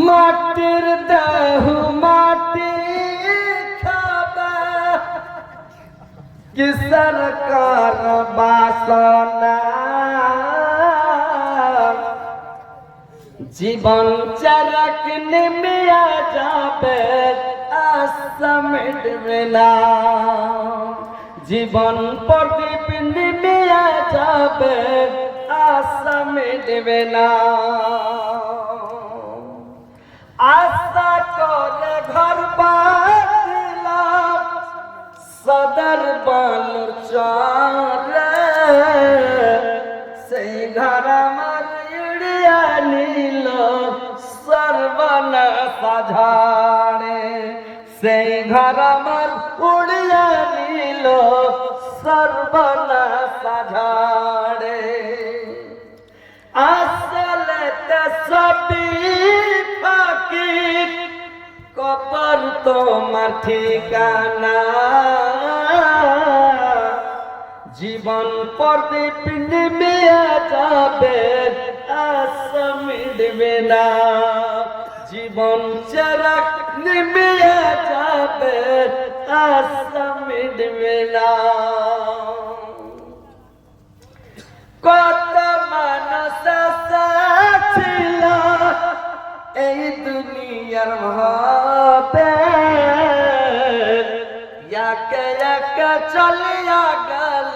মাটির দেহ মাটি খাবে কি সরকার বাসনা জীবন চরক নিমিয়া যাবে আশা মিটবে না জীবন প্রদীপ নিমিয়া যাবে আশা মিটবে না আশা করে ঘর বাঁধিলাম সদর বালুর চরে সেই ঘর আমার ইড়িয়া নিল সর্বনাশ ঝাড়ে সেই ঘর আমার উড়িয়া নিল সর্বনাশ ঝাড়ে আসলে তো সবই ফাঁকির কবর তোমার ঠিকানা জীবন প্রদীপ নিমিয়া যাবে আশা মিটবে না জীবন চরক নিমিয়া যাবে আশা মিটবে না কত মানুষ ছিল এই দুনিয়ার ভাবে একে একে চলিয়া গেল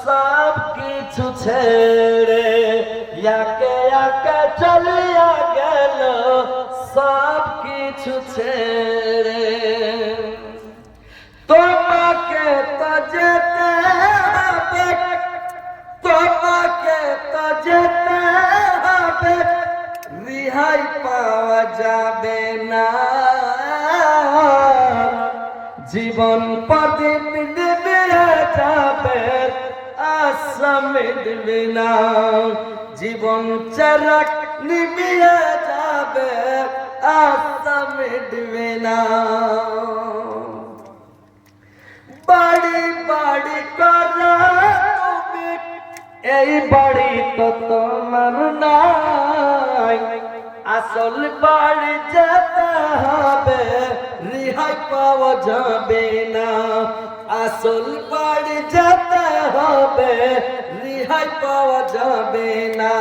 সব কিছু ছেড়ে একে একে চলিয়া গেল সব কিছু ছেড়ে তোমাকে তো যেতে হবে তোমাকে তো যেতে হবে রিহাই পাওয়া যাবে না জীবন প্রদীপ নিভিয়ে যাবে আশা মিটবে না জীবন চরক নিভিয়ে যাবে আশা মিটবে না বাড়ি বাড়ি করা তুমি এই বাড়ি তো তোমার নাই আসল বাড়ি যেতে হবে রিহাই পাওয়া যাবে না আসল বাড়ি যেতে হবে রিহাই পাওয়া যাবে না